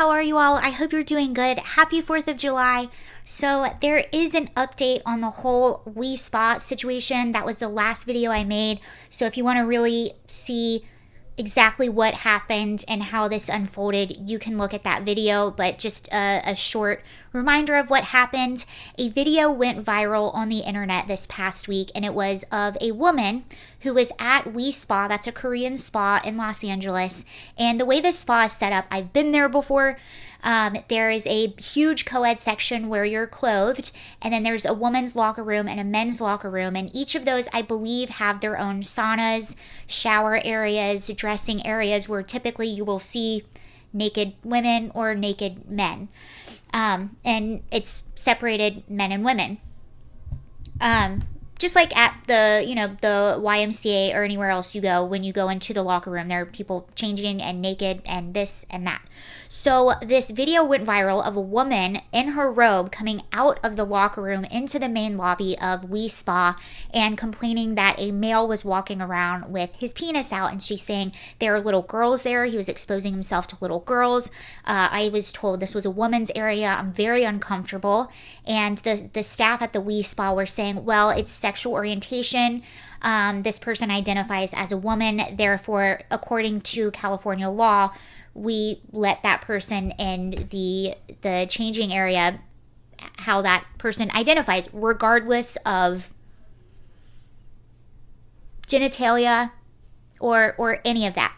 how are you all? I hope you're doing good. Happy 4th of July. So there is an update on the whole We Spa situation. That was the last video I made. So if you want to really see exactly what happened and how this unfolded, you can look at that video. But just a short reminder of what happened. A video went viral on the internet this past week, and it was of a woman who was at We Spa. That's a Korean spa in Los Angeles. And the way this spa is set up, I've been there before. There is a huge co-ed section where you're clothed, and then there's a woman's locker room and a men's locker room, and each of those, I believe, have their own saunas, shower areas, dressing areas where typically you will see naked women or naked men. And it's separated men and women. Just like at the YMCA or anywhere else you go, when you go into the locker room, there are people changing and naked and this and that. So this video went viral of a woman in her robe coming out of the locker room into the main lobby of We Spa and complaining that a male was walking around with his penis out. And she's saying there are little girls there. He was exposing himself to little girls. I was told this was a woman's area. I'm very uncomfortable. And the staff at the We Spa were saying, well, it's sexual orientation. This person identifies as a woman. Therefore, according to California law, we let that person in the changing area how that person identifies, regardless of genitalia or any of that.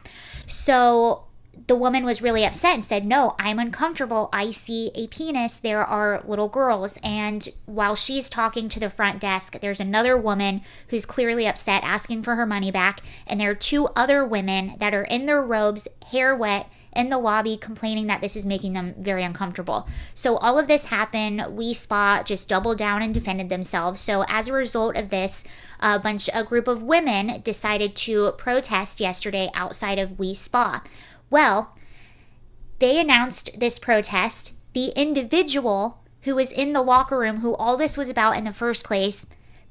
So the woman was really upset and said, no, I'm uncomfortable. I see a penis. There are little girls. And while she's talking to the front desk, there's another woman who's clearly upset, asking for her money back. And there are two other women that are in their robes, hair wet, in the lobby, complaining that this is making them very uncomfortable. So all of this happened. We Spa just doubled down and defended themselves. So as a result of this, a group of women decided to protest yesterday outside of We Spa. Well, they announced this protest. The individual who was in the locker room, who all this was about in the first place,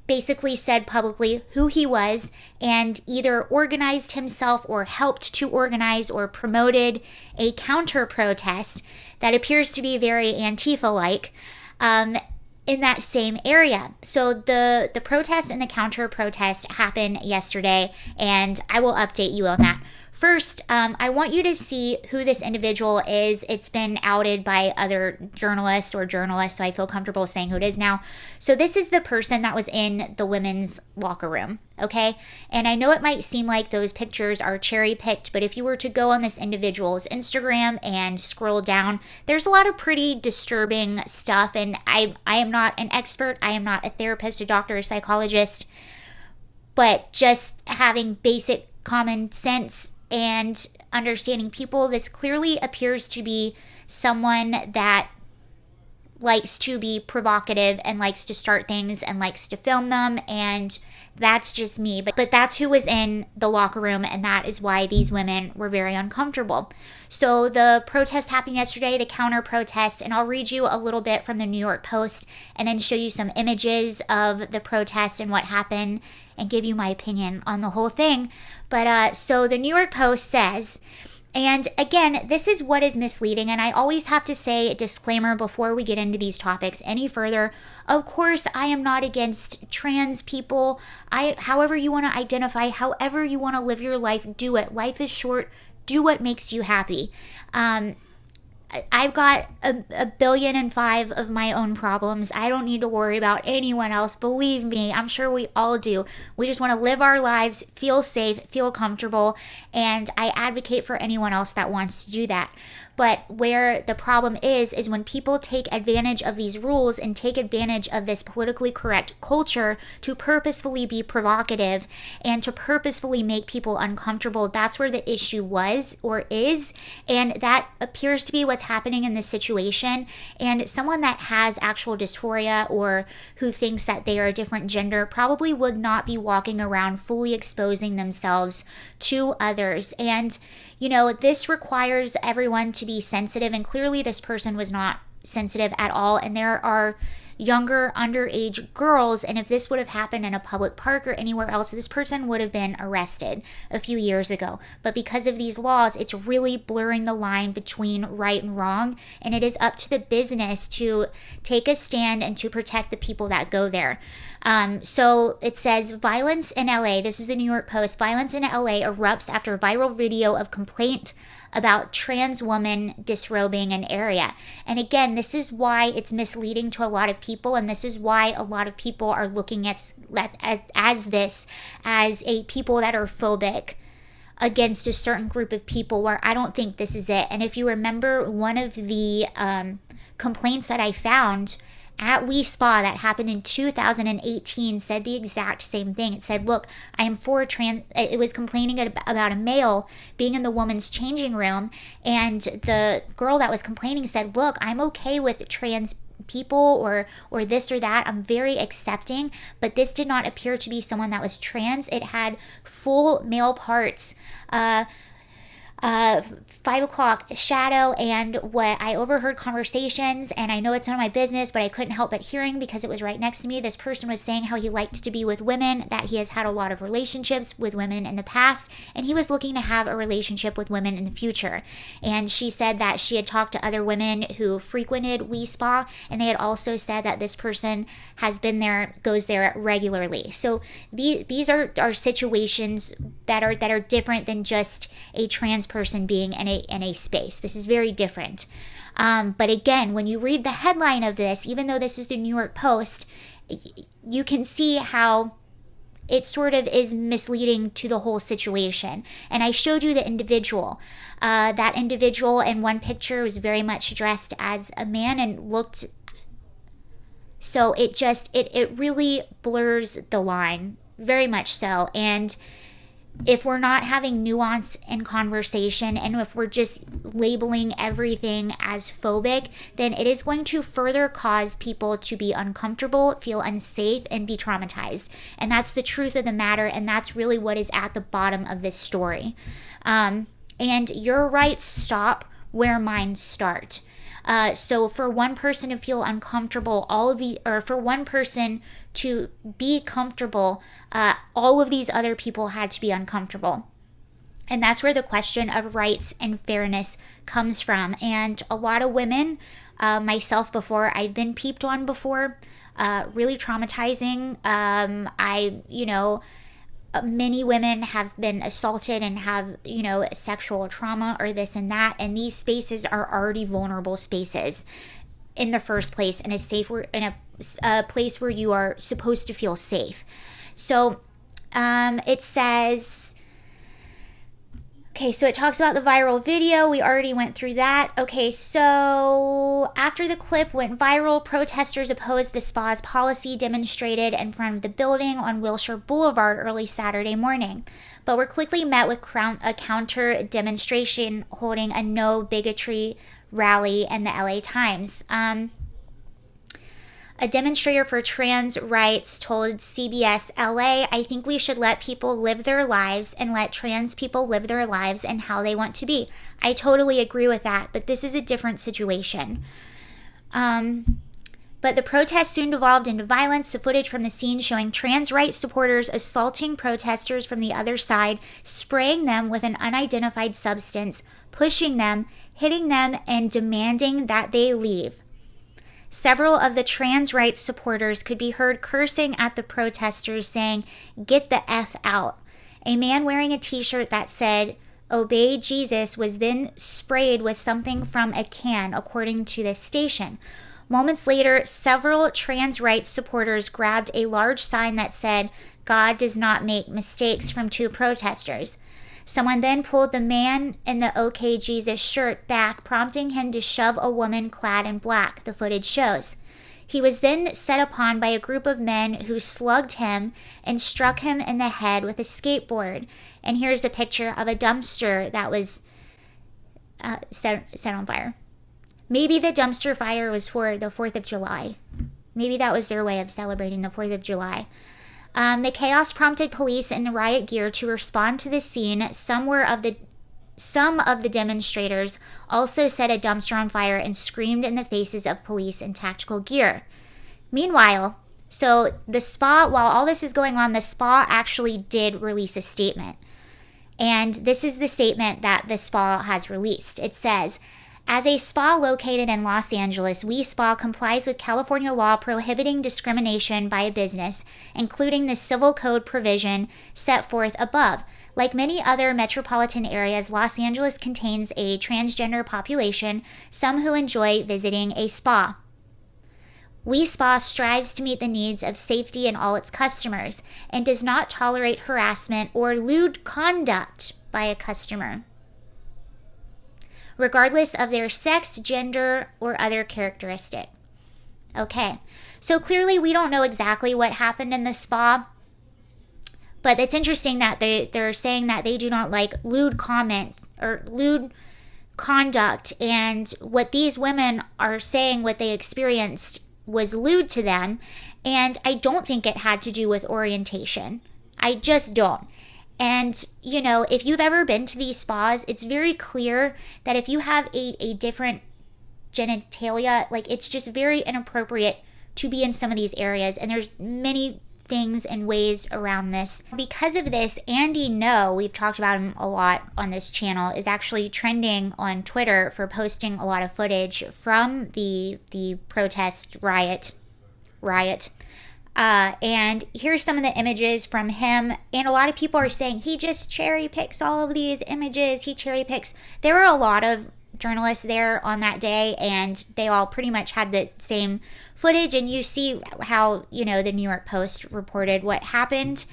basically said publicly who he was and either organized himself or helped to organize or promoted a counter protest that appears to be very Antifa-like in that same area. So the protest and the counter protest happened yesterday, and I will update you on that. First, I want you to see who this individual is. It's been outed by other journalists, so I feel comfortable saying who it is now. So this is the person that was in the women's locker room, okay? And I know it might seem like those pictures are cherry-picked, but if you were to go on this individual's Instagram and scroll down, there's a lot of pretty disturbing stuff, and I am not an expert. I am not a therapist, a doctor, a psychologist, but just having basic common sense and understanding people, this clearly appears to be someone that likes to be provocative and likes to start things and likes to film them, and that's just me. But that's who was in the locker room, and that is why these women were very uncomfortable. So the protest happened yesterday, the counter protest, and I'll read you a little bit from the New York Post and then show you some images of the protest and what happened and give you my opinion on the whole thing. But so the New York Post says, and again, this is what is misleading, and I always have to say a disclaimer before we get into these topics any further. Of course, I am not against trans people. However you want to identify, however you want to live your life, do it. Life is short. Do what makes you happy. I've got a billion and five of my own problems. I don't need to worry about anyone else. Believe me, I'm sure we all do. We just want to live our lives, feel safe, feel comfortable, and I advocate for anyone else that wants to do that. But where the problem is when people take advantage of these rules and take advantage of this politically correct culture to purposefully be provocative and to purposefully make people uncomfortable. That's where the issue was or is, and that appears to be what's happening in this situation. And someone that has actual dysphoria or who thinks that they are a different gender probably would not be walking around fully exposing themselves to others. And this requires everyone to be sensitive, and clearly this person was not sensitive at all. And there are younger underage girls. And if this would have happened in a public park or anywhere else, this person would have been arrested a few years ago. But because of these laws, it's really blurring the line between right and wrong. And it is up to the business to take a stand and to protect the people that go there. So it says violence in LA. This is the New York Post. Violence in LA erupts after viral video of complaint about trans woman disrobing an area. And again, this is why it's misleading to a lot of people, and this is why a lot of people are looking at this as a people that are phobic against a certain group of people, where I don't think this is it. And if you remember, one of the complaints that I found at We Spa that happened in 2018 said the exact same thing. It said, look, I am for trans. It was complaining about a male being in the woman's changing room. And the girl that was complaining said, look, I'm okay with trans people or this or that. I'm very accepting. But this did not appear to be someone that was trans. It had full male parts. 5 o'clock shadow. And what I overheard conversations, and I know it's none of my business, but I couldn't help but hearing because it was right next to me. This person was saying how he liked to be with women, that he has had a lot of relationships with women in the past, and he was looking to have a relationship with women in the future. And she said that she had talked to other women who frequented We Spa, and they had also said that this person has been there, goes there regularly. So these are situations that are different than just a trans person being in a space. This is very different. But again, when you read the headline of this, even though this is the New York Post, you can see how it sort of is misleading to the whole situation. And I showed you the individual. That individual in one picture was very much dressed as a man and looked. So it really blurs the line, very much so. And if we're not having nuance in conversation, and if we're just labeling everything as phobic, then it is going to further cause people to be uncomfortable, feel unsafe, and be traumatized. And that's the truth of the matter, and that's really what is at the bottom of this story. And your rights stop where mine start. So for one person to feel uncomfortable, for one person to be comfortable, all of these other people had to be uncomfortable. And that's where the question of rights and fairness comes from. And a lot of women, myself before, I've been peeped on before, really traumatizing. Many women have been assaulted and have, sexual trauma or this and that. And these spaces are already vulnerable spaces in the first place, in a place where you are supposed to feel safe. So it says, okay, so it talks about the viral video. We already went through that. Okay, so after the clip went viral, protesters opposed the spa's policy, demonstrated in front of the building on Wilshire Boulevard early Saturday morning, but were quickly met with a counter demonstration holding a no bigotry rally in the LA Times. A demonstrator for trans rights told CBS LA, I think we should let people live their lives and let trans people live their lives and how they want to be. I totally agree with that, but this is a different situation. But the protest soon devolved into violence. The footage from the scene showing trans rights supporters assaulting protesters from the other side, spraying them with an unidentified substance, pushing them, hitting them, and demanding that they leave. Several of the trans rights supporters could be heard cursing at the protesters, saying, "Get the F out." A man wearing a t-shirt that said, "Obey Jesus," was then sprayed with something from a can, according to the station. Moments later, several trans rights supporters grabbed a large sign that said, "God does not make mistakes," from two protesters. Someone then pulled the man in the OK Jesus shirt back, prompting him to shove a woman clad in black, the footage shows. He was then set upon by a group of men who slugged him and struck him in the head with a skateboard. And here's a picture of a dumpster that was set on fire. Maybe the dumpster fire was for the 4th of July. Maybe that was their way of celebrating the 4th of July. The chaos prompted police in riot gear to respond to the scene. Some of the demonstrators also set a dumpster on fire and screamed in the faces of police in tactical gear. Meanwhile, so the spa, while all this is going on, the spa actually did release a statement. And this is the statement that the spa has released. It says, as a spa located in Los Angeles, We Spa complies with California law prohibiting discrimination by a business, including the civil code provision set forth above. Like many other metropolitan areas, Los Angeles contains a transgender population, some who enjoy visiting a spa. We Spa strives to meet the needs of safety in all its customers and does not tolerate harassment or lewd conduct by a customer, regardless of their sex, gender, or other characteristic. Okay, so clearly we don't know exactly what happened in the spa, but it's interesting that they're saying that they do not like lewd comment or lewd conduct, and what these women are saying, what they experienced was lewd to them, and I don't think it had to do with orientation. I just don't. And, you know, if you've ever been to these spas, it's very clear that if you have a different genitalia, like, it's just very inappropriate to be in some of these areas, and there's many things and ways around this. Because of this, Andy No, we've talked about him a lot on this channel, is actually trending on Twitter for posting a lot of footage from the protest riot. And here's some of the images from him. And a lot of people are saying he just cherry picks all of these images. He cherry picks. There were a lot of journalists there on that day, and they all pretty much had the same footage. And you see how, you know, the New York Post reported what happened.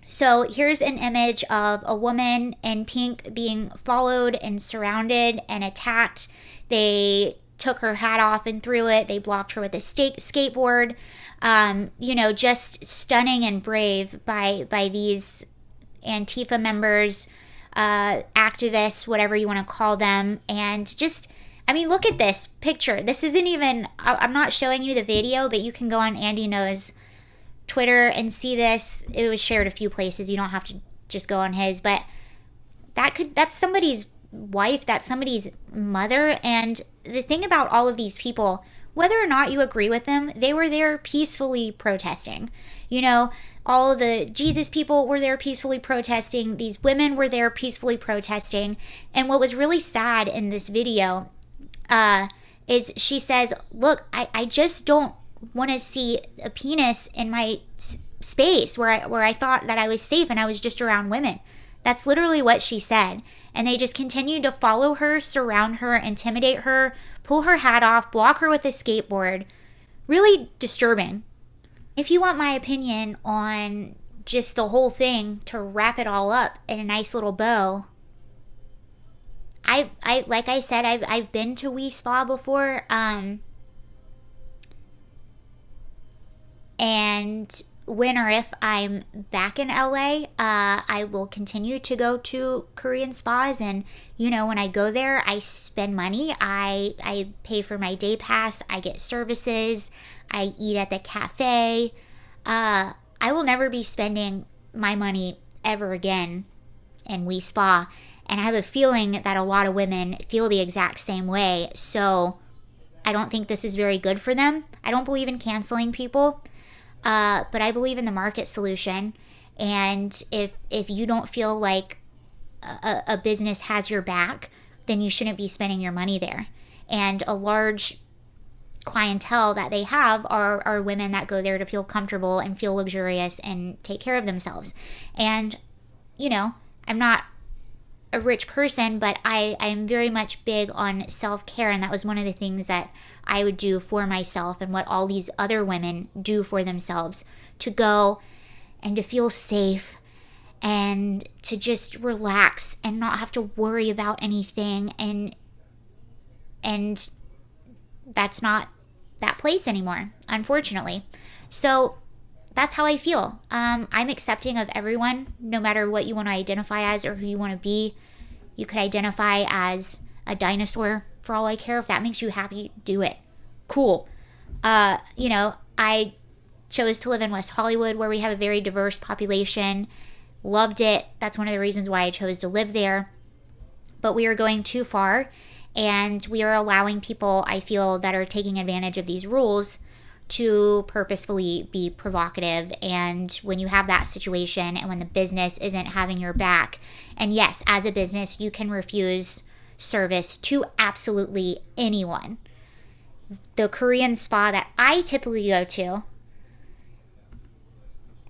So here's an image of a woman in pink being followed and surrounded and attacked. They took her hat off and threw it. They blocked her with a skateboard. You know, just stunning and brave by these Antifa members, activists, whatever you want to call them. And just, I mean, look at this picture. This isn't even, I'm not showing you the video, but you can go on Andy No's Twitter and see this. It was shared a few places. You don't have to just go on his, but that's somebody's wife, that's somebody's mother. And the thing about all of these people, whether or not you agree with them, they were there peacefully protesting. You know, all of the Jesus people were there peacefully protesting. These women were there peacefully protesting. And what was really sad in this video is she says, look, I just don't want to see a penis in my space where I thought that I was safe and I was just around women. That's literally what she said. And they just continued to follow her, surround her, intimidate her, pull her hat off, block her with a skateboard. Really disturbing. If you want my opinion on just the whole thing, to wrap it all up in a nice little bow, I like I said, I've been to We Spa before, and when or if I'm back in LA, I will continue to go to Korean spas. And, you know, when I go there, I spend money. I pay for my day pass. I get services. I eat at the cafe. I will never be spending my money ever again in We Spa. And I have a feeling that a lot of women feel the exact same way. So I don't think this is very good for them. I don't believe in canceling people. But I believe in the market solution. And if you don't feel like a business has your back, then you shouldn't be spending your money there. And a large clientele that they have are women that go there to feel comfortable and feel luxurious and take care of themselves. And, you know, I'm not a rich person, but I am very much big on self-care. And that was one of the things that I would do for myself, and what all these other women do for themselves, to go and to feel safe and to just relax and not have to worry about anything. And that's not that place anymore, unfortunately. So that's how I feel. I'm accepting of everyone, no matter what you want to identify as or who you want to be. You could identify as a dinosaur, for all I care. If that makes you happy, do it. Cool. You know, I chose to live in West Hollywood, where we have a very diverse population. Loved it. That's one of the reasons why I chose to live there. But we were going too far, And we are allowing people, I feel, that are taking advantage of these rules to purposefully be provocative. And when you have that situation and when the business isn't having your back, and yes, as a business, you can refuse service to absolutely anyone. The Korean spa that I typically go to,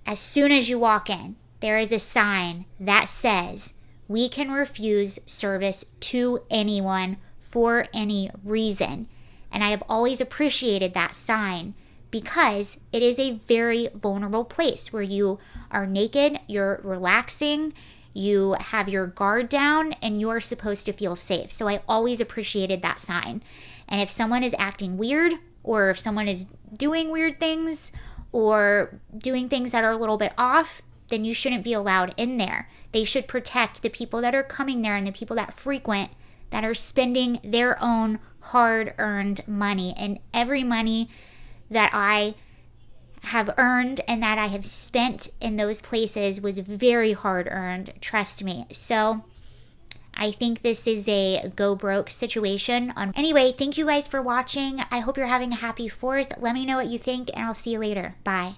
as soon as you walk in, there is a sign that says we can refuse service to anyone for any reason. And I have always appreciated that sign because it is a very vulnerable place where you are naked, you're relaxing, you have your guard down, and you're supposed to feel safe. So I always appreciated that sign. And if someone is acting weird, or if someone is doing weird things, or doing things that are a little bit off, then you shouldn't be allowed in there. They should protect the people that are coming there and the people that frequent, that are spending their own hard-earned money. And every money that I have earned and that I have spent in those places was very hard-earned, trust me. So I think this is a go broke situation. Anyway, thank you guys for watching. I hope you're having a happy 4th. Let me know what you think, and I'll see you later. Bye.